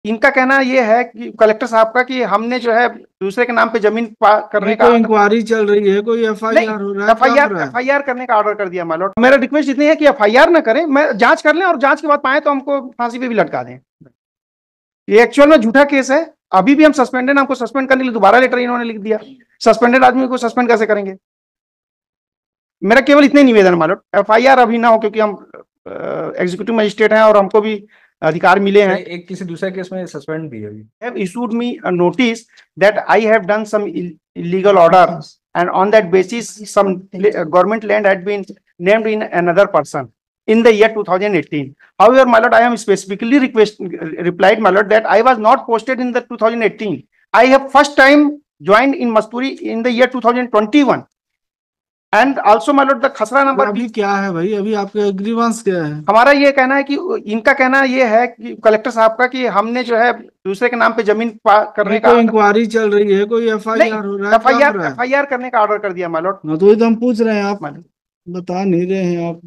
इनका कहना ये है कि कलेक्टर साहब का कि हमने जो है दूसरे के नाम पे जमीन करने नहीं, का कोई इंक्वायरी चल रही है, कोई नहीं, एफआईआर हो रहा है, क्या हो रहा है? एफआईआर करने का ऑर्डर कर दिया माय लॉर्ड। मेरा रिक्वेस्ट इतनी है कि एफआईआर ना करें, मैं जांच कर लें और जांच के बाद पाए तो हमको फांसी पे भी लटका दें। ये एक्चुअल में झूठा केस है। अभी भी हम सस्पेंडेड, हमको सस्पेंड करने के लिए दोबारा लेटर इन्होंने लिख दिया। सस्पेंडेड आदमी को सस्पेंड कैसे करेंगे? मेरा केवल इतने निवेदन है माय लॉर्ड, एफआईआर अभी ना हो, क्योंकि हम एग्जीक्यूटिव मजिस्ट्रेट हैं और हमको भी अधिकार मिले हैं। एक किसी दूसरे केस में सस्पेंड भी है अभी। Have issued me a notice that I have done some illegal order, and on that basis some government land had been named in another person in the year 2018. However, my lord, I am specifically replied, my lord, that I was not posted in the 2018. I have first time joined in Masturi in the year 2021. And also my Lord the खसरा number. अभी क्या है भाई, अभी आपका grievance क्या है? हमारा ये कहना है कि इनका कहना ये है कि कलेक्टर साहब का कि हमने जो है दूसरे के नाम पे जमीन करने का कोई इंक्वायरी चल रही है, कोई एफआईआर हो रहा है, क्या हो रहा है? एफआईआर करने का ऑर्डर कर दिया माय लॉर्ड। हाँ, तो वही तो हम पूछ रहे हैं, आप बता नहीं रहे हैं। आप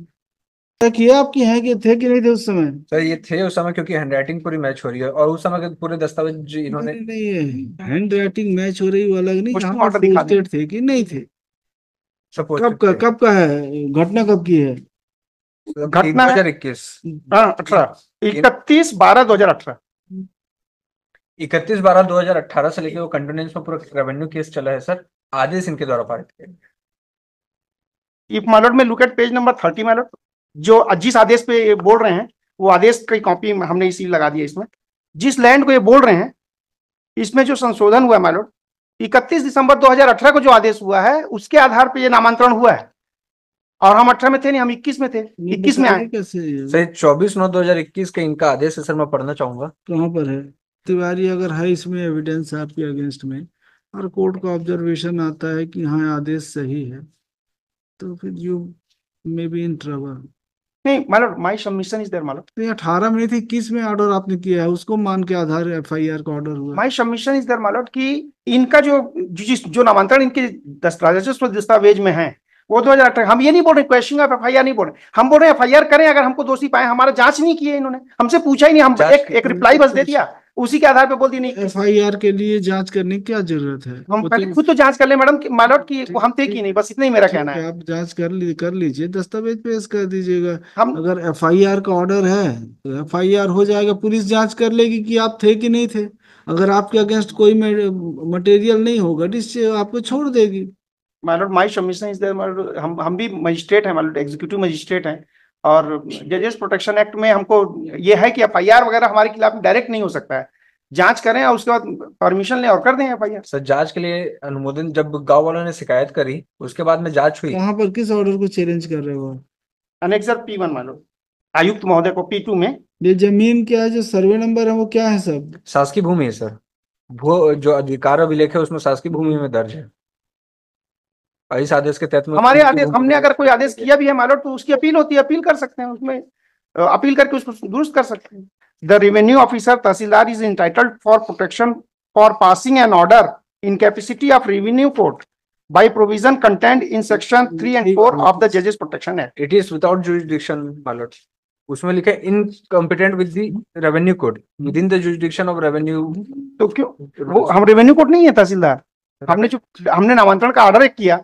क्या किया, आपकी है कि थे कि नहीं थे उस समय? सर ये थे उस समय, क्योंकि हैंडराइटिंग पूरी मैच हो रही है और उस समय के पूरे दस्तावेज इन्होंने नहीं, हैंड राइटिंग मैच हो रही, वो अलग नहीं, पोस्टिंग यहाँ ऑर्डर दिखा दें। पोस्टेड थे कि नहीं थे? कब कब का है घटना, कब की है घटना? 2021 31/12/2018। 31/12/2018 से लेके वो कंटिन्यूस में पूरा रेवेन्यू केस चला है सर। आदेश इनके द्वारा पारित किया। इफ माय लॉर्ड में look at page number 30 my Lord, जो जिस आदेश पे ये बोल रहे हैं वो आदेश की कॉपी हमने इसी लगा दी है इसमें। जिस लैंड को ये बोल रहे हैं इसमें जो संशोधन हुआ है माय लॉर्ड, 31 दिसंबर 2018 को जो आदेश हुआ है उसके आधार पर ये नामांतरण हुआ है, और हम 18 में थे नहीं, हम 21 में थे, 21 में आए। सही 24/9/2021 का इनका आदेश है सर, मैं पढ़ना चाहूंगा। कहाँ पर है? तिवारी अगर है इसमें एविडेंस आपके अगेंस्ट में और कोर्ट का ऑब्जर्वेशन आता है कि हाँ आदेश सही है, तो फिर you may be in trouble. नहीं my lord, my submission is there my lord. तो 18 में नहीं थी, 21 में ऑर्डर आपने किया है, उसको मान के आधार एफआईआर का ऑर्डर हुआ। My submission is there my lord कि इनका जो नामांतरण इनके दस्तावेज में है वो 2018। हम ये नहीं बोल रहे क्वेश्चन ऑफ एफआईआर नहीं बोल रहे, हम बोल रहे हैं एफआईआर करें अगर हमको दोषी पाए। हमारा जांच नहीं किए इन्होंने, हमसे पूछा ही नहीं, हम एक रिप्लाई बस दे दिया, उसी के आधार पे बोल दी नहीं। एफआईआर के लिए जांच करने की क्या जरूरत है? हम पहले खुद तो जांच कर ले मैडम माय लॉर्ड की हम थे कि नहीं, बस इतना ही मेरा कहना है। आप जांच कर लीजिए, दस्तावेज पेश कर दीजिएगा। हम अगर एफआईआर का ऑर्डर है तो एफआईआर हो जाएगा, पुलिस जांच कर लेगी कि आप थे कि नहीं थे। अगर आपके अगेंस्ट कोई मटेरियल नहीं होगा तो आपको छोड़ देगी। My lord, my submission is there my lord. हम भी मजिस्ट्रेट हैं माय लॉर्ड, एग्जीक्यूटिव मजिस्ट्रेट हैं, और जजेस प्रोटेक्शन एक्ट में हमको ये है कि एफआईआर वगैरह हमारे खिलाफ डायरेक्ट नहीं हो सकता है। जांच करें और उसके बाद परमिशन लें और कर दें एफआईआर। सर जांच के लिए अनुमोदन जब गांव वालों ने शिकायत करी उसके बाद में जांच हुई। कहाँ पर, किस ऑर्डर को चैलेंज कर रहे हो? अनेक्सर P1 मान लो, आयुक्त महोदय को P2 में। ये जमीन क्या है, जो सर्वे नंबर है वो क्या है? सब शासकीय भूमि है सर। वो जो अधिकार अभिलेख है उसमें शासकीय भूमि में दर्ज है। इस आदेश के तहत में हमारे आदेश, हमने अगर कोई आदेश किया भी है माय लॉर्ड तो उसकी अपील होती है, अपील कर सकते हैं, उसमें अपील करके उसको दुरुस्त कर सकते हैं। The revenue officer tehsildar is entitled for protection for passing an order in capacity of revenue court by provision contained in section 3 and 4 of the Judges Protection Act. It is without jurisdiction, my lord. उसमें लिखा है incompetent with the revenue code within the jurisdiction of revenue। तो क्यों वो हम revenue court नहीं है तहसीलदार? हमने नामांतरण का ऑर्डर एक किया,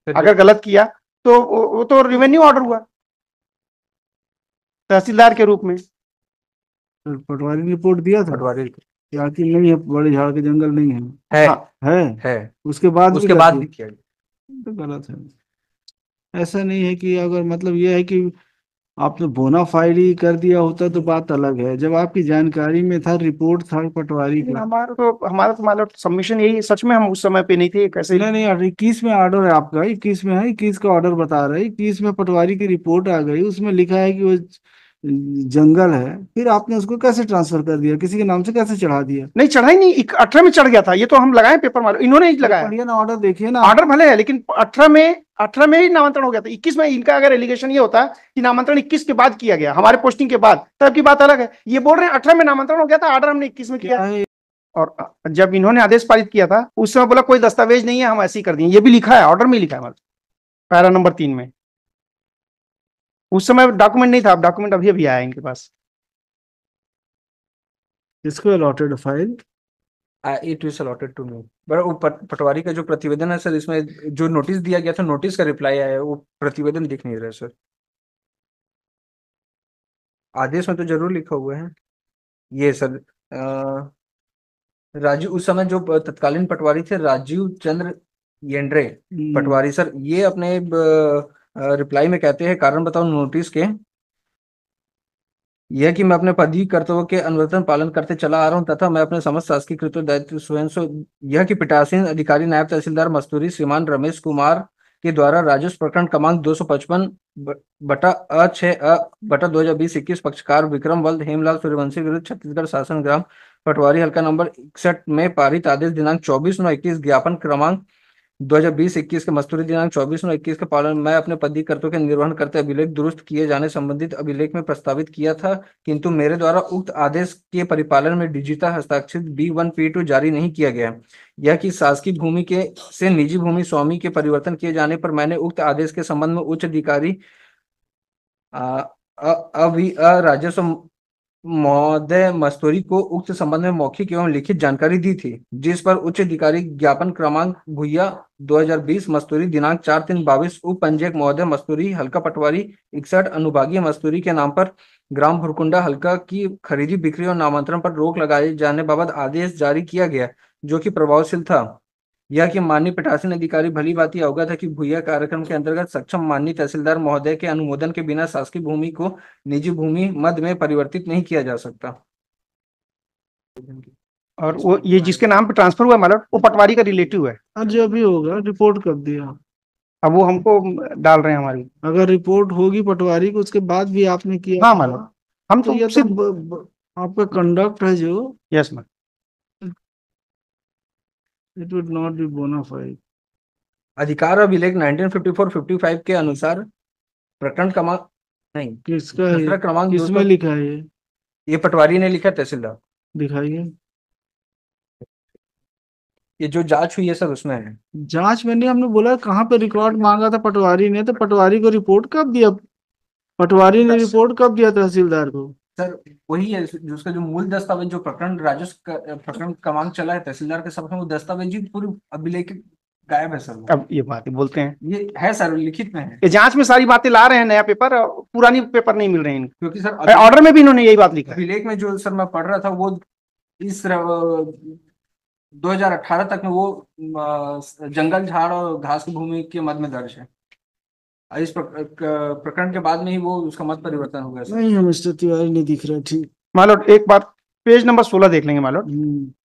अगर गलत किया तो वो तो रेवेन्यू ऑर्डर हुआ तहसीलदार के रूप में। पटवारी रिपोर्ट दिया था, पटवारी कि नहीं है, बड़े झाड़ के जंगल नहीं है, है है उसके बाद भी किया तो गलत है। ऐसा नहीं है कि अगर मतलब ये है कि आपने बोनाफाइड कर दिया होता तो बात अलग है। जब आपकी जानकारी में था, रिपोर्ट था पटवारी का। हमारा तो मानो सबमिशन यही, सच में हम उस समय पे नहीं थे कैसे। नहीं 21 में ऑर्डर है आपका, 21 में है, 21 का ऑर्डर बता रहा है, 21 में पटवारी की रिपोर्ट आ गई, उसमें लिखा है कि वो जंगल है। फिर आपने उसको कैसे ट्रांसफर कर दिया, किसी के नाम से कैसे चढ़ा दिया? नहीं चढ़ा ही नहीं, 18 में चढ़ गया था, ये तो हम लगाए पेपर मारो, इन्होंने ही लगाया। पढ़िए ना ऑर्डर, देखिए ना। ऑर्डर भले है लेकिन 18 में ही नामांतरण हो गया था। 21 में इनका अगर एलिगेशन ये होता कि नामांतरण 21 के बाद किया गया, हमारे पोस्टिंग के बाद, तब की बात अलग है। ये बोल रहे हैं 18 में नामांतरण हो गया था, ऑर्डर हमने 21 में किया। और जब इन्होंने आदेश पारित किया था उस समय बोला कोई दस्तावेज नहीं है, हम ऐसे ही कर दिए। ये भी लिखा है, ऑर्डर में लिखा है, पैरा नंबर 3 में। उस समय डॉक्यूमेंट नहीं था, अब डॉक्यूमेंट अभी अभी आया इनके पास। इसको allotted file. It is allotted to me. But वो पटवारी का जो प्रतिवेदन है सर, इसमें जो नोटिस दिया गया था, नोटिस का रिप्लाई आया है, वो प्रतिवेदन दिख नहीं रहा है सर। आदेश में तो जरूर लिखा हुआ है ये सर। राजीव, उस समय जो तत्कालीन पटवारी थे राजीव चंद्र येंड्रे पटवारी सर, ये अपने रिप्लाई में कहते हैं, कारण बताओ नोटिस के, यह कि मैं अपने पदवी कर्तव्यों के अनुवर्तन पालन करते चला आ रहा हूं तथा मैं अपने समस्त शासकीय कृत्य दायित्व स्वयं से, यह कि पीठासीन अधिकारी नायब तहसीलदार मस्तूरी श्रीमान रमेश कुमार के द्वारा राजस्व प्रकरण क्रमांक 255 बटा अ 6 अ बटा 2020-21 पक्षकार विक्रम वल्द हेमलाल सूर्यवंशी विरुद्ध छत्तीसगढ़ शासन ग्राम पटवारी हल्का नंबर 61 में पारित आदेश दिनांक 24/9/21 ज्ञापन क्रमांक 2020-21 के मस्तूरी दिनांक 24/9/21 के पालन मैं अपने पदवी कर्तव्यों के निर्वहन करते अभिलेख दुरुस्त किए जाने संबंधित अभिलेख में प्रस्तावित किया था, किंतु मेरे द्वारा उक्त आदेश के परिपालन में डिजिटा हस्ताक्षरित B1P2 जारी नहीं किया गया। यह कि शासकीय भूमि के से निजी भूमि स्वामी के परिवर्तन किए जाने पर मैंने उक्त आदेश के संबंध में उच्च अधिकारी राजस्व महोदय मस्तूरी को उक्त संबंध में मौखिक एवं लिखित जानकारी दी थी, जिस पर उच्च अधिकारी ज्ञापन क्रमांक भूया 2020 मस्तूरी दिनांक 4/3/22 उप पंजीयक महोदय मस्तूरी हल्का पटवारी 61 अनुभागीय मस्तूरी के नाम पर ग्राम भुरकुंडा हल्का की खरीदी बिक्री और नामांतरण पर रोक लगाए जाने बाबत आदेश जारी किया गया, जो कि प्रभावशील था। यह कि माननीय पीठासीन अधिकारी भली भांति अवगत है कि भूया कार्यक्रम के अंतर्गत सक्षम माननीय तहसीलदार महोदय के अनुमोदन के बिना शासकीय भूमि को निजी भूमि मद में परिवर्तित नहीं किया जा सकता। और वो ये जिसके नाम पे ट्रांसफर हुआ मतलब वो पटवारी का रिलेटिव है। हाँ, जो भी होगा रिपोर्ट कर दिया। अब वो हमको डाल रहे हैं हमारी। अगर रिपोर्ट होगी पटवारी को उसके बाद भी आपने किया, हाँ मतलब हम तो तो ये सिर्फ तो आपका कंडक्ट है जो, yes ma'am. It would not be bona fide. अधिकार अभिलेख 1954-55 के अनुसार प्रकरण क्रमांक नहीं, किसका है, खसरा क्रमांक किसमें 200 लिखा है ये पटवारी ने लिखा, तहसीलदार। दिखाइए। ये जो जांच हुई है सर उसमें है। जांच में नहीं, हमने बोला कहाँ पे रिकॉर्ड मांगा था पटवारी ने, तो पटवारी को रिपोर्ट कब दिया, पटवारी ने रिपोर्ट कब दिया तहसीलदार को? सर वही है जो उसका जो मूल दस्तावेज, जो प्रकरण राजस्व प्रकरण क्रमांक चला है तहसीलदार के समक्ष, वो दस्तावेज ही पूरी अभिलेख गायब है सर वो। अब ये बातें बोलते हैं, ये है सर, लिखित में है। ये जांच में सारी बातें ला रहे हैं, नया पेपर, पुरानी पेपर नहीं मिल रहे हैं इनको। क्योंकि सर ऑर्डर में भी इन्होंने यही बात लिखा है। अभिलेख में जो सर मैं पढ़ रहा था वो इस 2018 तक में वो जंगल झाड़ और घास की भूमि के मद में दर्ज है। इस प्रकरण के बाद में ही वो उसका मत परिवर्तन हो गया सर। नहीं, हम मिस्टर तिवारी नहीं दिख रहा। ठीक, मालोट एक बार पेज नंबर 16 देख लेंगे मालोट।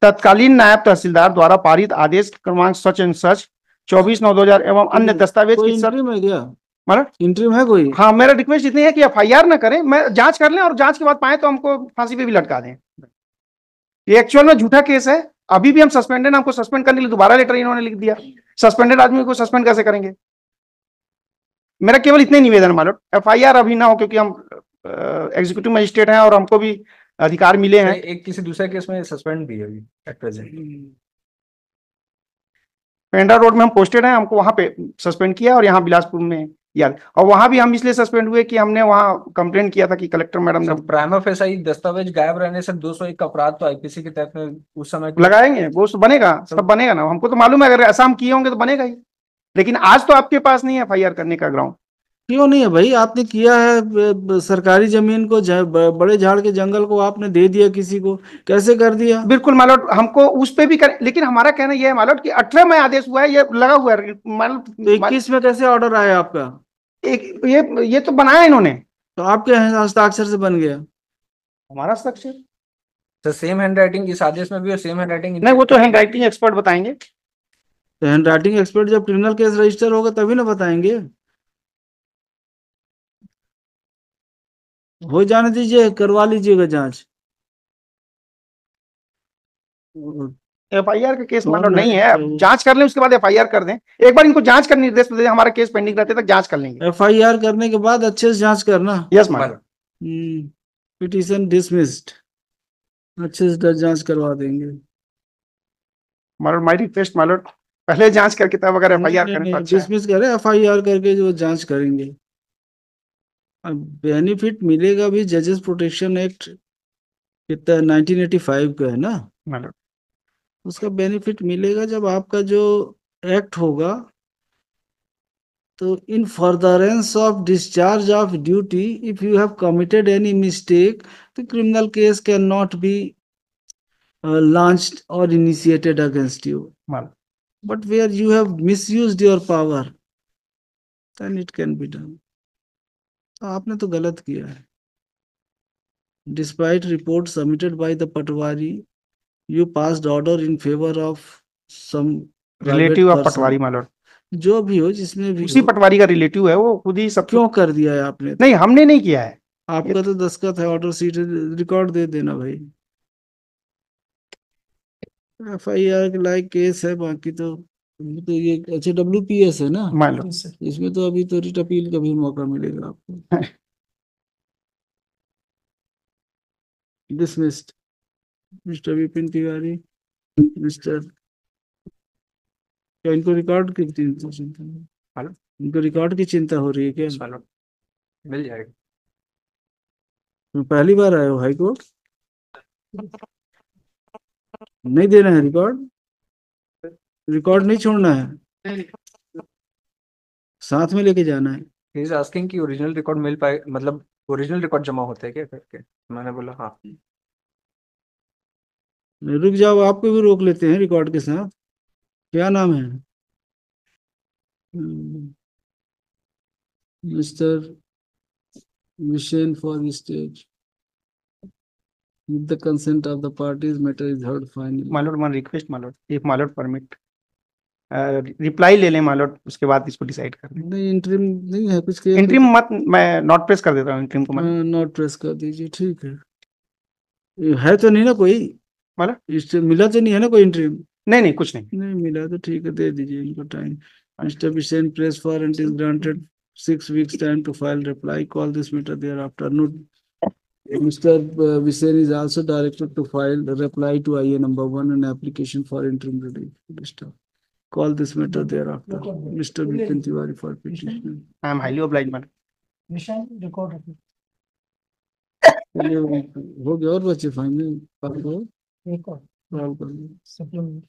तत्कालीन नायब तहसीलदार द्वारा पारित आदेश क्रमांक सच एंड सच 24/9/2000 एवं अन्य दस्तावेज कोई की सब इंटरिम है क्या? मतलब इंटरिम है कोई? हाँ, मेरा रिक्वेस्ट इतनी है कि FIR ना करें, मैं जांच कर लें और जांच के बाद पाए तो हमको फांसी पे भी लटका दें। ये एक्चुअल में झूठा केस है। अभी भी हम सस्पेंडेड, हमको सस्पेंड करने के लिए दोबारा लेटर इन्होंने लिख दिया। सस्पेंडेड आदमी को सस्पेंड कैसे करेंगे? मेरा केवल इतने निवेदन मालूम, FIR अभी ना हो, क्योंकि हम एग्जीक्यूटिव मजिस्ट्रेट हैं और हमको भी अधिकार मिले हैं। एक किसी दूसरे केस में सस्पेंड भी है अभी एट प्रेजेंट। पेंड्रा रोड में हम पोस्टेड हैं, हमको वहां पे सस्पेंड किया और यहाँ बिलासपुर में याद, और वहां भी हम इसलिए सस्पेंड हुए कि हमने वहां कंप्लेंट किया था कि कलेक्टर मैडम ने प्राइमा फेसाई दस्तावेज गायब रहने से 201 अपराध तो IPC के तहत में उस समय लगाएंगे, वो बनेगा, सब बनेगा ना, हमको तो मालूम है, अगर ऐसा हम किए होंगे तो बनेगा ही। लेकिन आज तो आपके पास नहीं है FIR करने का ग्राउंड। क्यों नहीं है भाई? आपने किया है, सरकारी जमीन को, बड़े झाड़ के जंगल को आपने दे दिया किसी को, कैसे कर दिया? बिल्कुल मालूट, हमको उस पे भी कर, लेकिन हमारा कहना यह है मालूट कि 18 में आदेश हुआ है, ये लगा हुआ है मालूट। 21 में कैसे ऑर्डर आया आपका? एक ये तो बनाया इन्होंने, तो आपके हस्ताक्षर से बन गया? हमारा हस्ताक्षर तो सेम हैंड राइटिंग इस आदेश में भी और सेम हैंड राइटिंग नहीं, वो तो हैंड राइटिंग एक्सपर्ट बताएंगे। तो हैंड राइटिंग एक्सपर्ट जब क्रिमिनल केस रजिस्टर होगा तभी ना बताएंगे। हो जाने दीजिए, करवा लीजिएगा जांच। FIR का केस मालूम नहीं है, अब जांच कर लें उसके बाद FIR कर दें। एक बार इनको जांच का निर्देश दे दें, हमारा केस पेंडिंग रहते तक जांच कर लेंगे। FIR करने के बाद अच्छे से जांच करना। Yes madam. पिटीशन डिसमिस्ड, अच्छे से जांच करवा देंगे। मालूम माय रिक्वेस्ट मालूम, पहले जांच करके तब अगर FIR करें तो अच्छा है। डिसमिस करें, FIR करके जो जांच करेंगे। अब बेनिफिट मिलेगा भी जजेस प्रोटेक्शन एक्ट कितना 1985 का है ना? my lord. उसका बेनिफिट मिलेगा जब आपका जो एक्ट होगा, तो इन furtherance of discharge of duty if you have committed any mistake, the criminal case can not be launched or initiated against you. My lord. But where you have misused your power, then it can be done. तो आपने तो गलत किया है. Despite report submitted by the Patwari, you passed order in favor of some private Relative of person. Patwari my lord. जो भी हो, जिसमें भी उसी हो, पटवारी का रिलेटिव है, वो खुद ही सब क्यों कर दिया है आपने? नहीं, हमने नहीं किया है. आपका तो दस्तखत है, ऑर्डर सीट रिकॉर्ड दे देना भाई. FIR के लायक केस है, बाकी तो ये अच्छा WPS है ना? My lord. इसमें तो अभी तो रिट अपील का भी मौका मिलेगा आपको. Dismissed mister Vipin Tiwari. Mister, क्या इनको रिकॉर्ड की चिंता है? हेलो? इनको रिकॉर्ड की चिंता हो रही है क्या? My lord. मिल जाएगा. तुम पहली बार आए हो हाई कोर्ट? नहीं देना है रिकॉर्ड? रिकॉर्ड नहीं छोड़ना है, साथ में लेके जाना है. ही इज आस्किंग कि ओरिजिनल रिकॉर्ड मिल पाए, मतलब ओरिजिनल रिकॉर्ड जमा होते हैं क्या करके. मैंने बोला हाँ. रुक जाओ, आपको भी रोक लेते हैं रिकॉर्ड के साथ. क्या नाम है? Mister Mission for the stage. With the consent of the parties, matter is heard finally. My lord, one request my lord, if my lord permit, reply ले लें my lord, उसके बाद इसको डिसाइड कर लें. नहीं, इंटरिम नहीं है कुछ के? इंटरिम मत, मैं नॉट प्रेस कर देता हूँ इंटरिम को. नोट प्रेस कर दीजिए, ठीक है. ये है तो नहीं ना कोई? मतलब इससे मिला तो नहीं है ना कोई इंटरिम? नहीं नहीं, कुछ नहीं. नहीं मिला तो ठीक है, दे दीजिए इनको time. Mister Vishen press warrant is granted 6 weeks time to file reply. Call this matter thereafter. Note, Mr. Visain is also directed to file the reply to IA number 1 and application for interim relief. Call this matter thereafter. Mr. Vipin Tiwari for petition. I am highly obliged my lord. निशान record हो गया और बच्चे final call record कर लो. Supplement